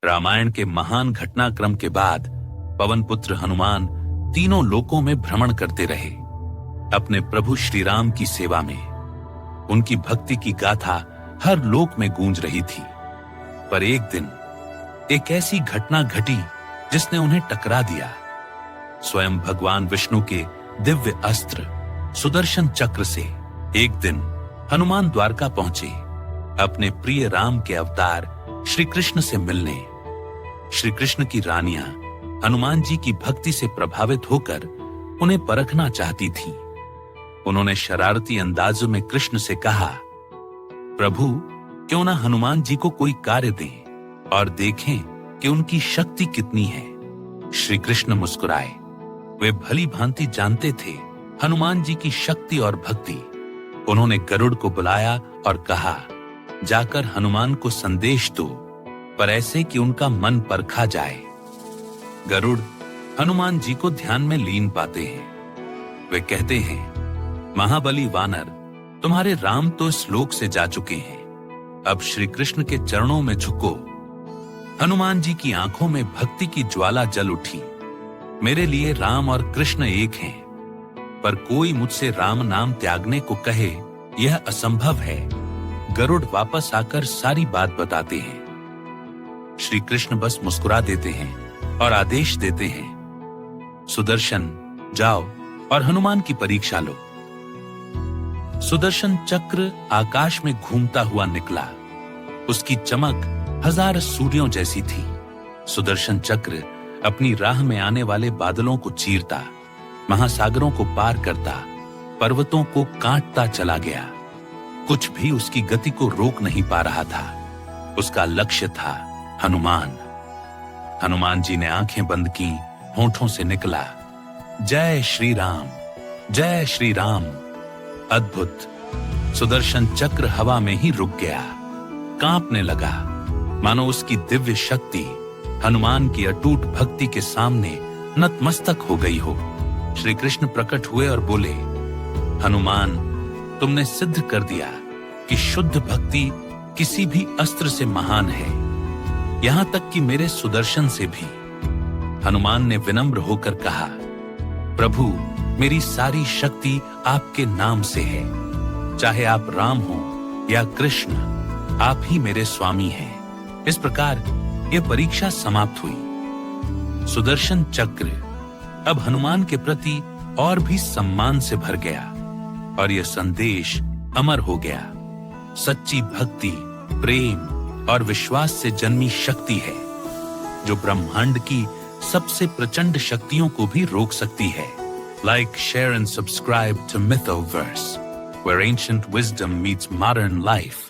रामायण के महान घटनाक्रम के बाद पवन पुत्र हनुमान तीनों लोकों में भ्रमण करते रहे, अपने प्रभु श्री राम की सेवा में। उनकी भक्ति की गाथा हर लोक में गूंज रही थी। पर एक दिन एक ऐसी घटना घटी जिसने उन्हें टकरा दिया। स्वयं भगवान विष्णु के दिव्य अस्त्र सुदर्शन चक्र से एक दिन हनुमान द्वारका पहुंचे, अपने प्रिय राम के अवतार श्री कृष्ण से मिलने। श्री कृष्ण की रानियां हनुमान जी की भक्ति से प्रभावित होकर उन्हें परखना चाहती थीं। उन्होंने शरारती अंदाजों में कृष्ण से कहा, प्रभु क्यों ना हनुमान जी को कोई कार्य दें और देखें कि उनकी शक्ति कितनी है। श्री कृष्ण मुस्कुराए। वे भली भांति जानते थे हनुमान जी की शक्ति और भक्ति। उन्होंने गरुड़ को बुलाया और कहा, जाकर हनुमान को संदेश दो, पर ऐसे कि उनका मन परखा जाए। गरुड़ हनुमान जी को ध्यान में लीन पाते हैं। वे कहते हैं, महाबली वानर, तुम्हारे राम तो इस लोक से जा चुके हैं, अब श्री कृष्ण के चरणों में झुको। हनुमान जी की आंखों में भक्ति की ज्वाला जल उठी। मेरे लिए राम और कृष्ण एक हैं, पर कोई मुझसे राम नाम त्यागने को कहे यह असंभव है। गरुड़ वापस आकर सारी बात बताते हैं। श्री कृष्ण बस मुस्कुरा देते हैं और आदेश देते हैं, सुदर्शन जाओ और हनुमान की परीक्षा लो। सुदर्शन चक्र आकाश में घूमता हुआ निकला। उसकी चमक हजार सूर्यों जैसी थी। सुदर्शन चक्र अपनी राह में आने वाले बादलों को चीरता, महासागरों को पार करता, पर्वतों को काटता चला गया। कुछ भी उसकी गति को रोक नहीं पा रहा था। उसका लक्ष्य था हनुमान। हनुमान जी ने आंखें बंद की, होठों से निकला, जय श्री राम, जय श्री राम। अद्भुत! सुदर्शन चक्र हवा में ही रुक गया, कांपने लगा, मानो उसकी दिव्य शक्ति हनुमान की अटूट भक्ति के सामने नतमस्तक हो गई हो। श्री कृष्ण प्रकट हुए और बोले, हनुमान, तुमने सिद्ध कर दिया कि शुद्ध भक्ति किसी भी अस्त्र से महान है, यहां तक कि मेरे सुदर्शन से भी। हनुमान ने विनम्र होकर कहा, प्रभु, मेरी सारी शक्ति आपके नाम से है। चाहे आप राम हो या कृष्ण, आप ही मेरे स्वामी हैं। इस प्रकार यह परीक्षा समाप्त हुई। सुदर्शन चक्र अब हनुमान के प्रति और भी सम्मान से भर गया और यह संदेश अमर हो गया। सच्ची भक्ति, प्रेम और विश्वास से जन्मी शक्ति है, जो ब्रह्मांड की सबसे प्रचंड शक्तियों को भी रोक सकती है। Like, share and subscribe to Mythoverse, where ancient wisdom meets modern life.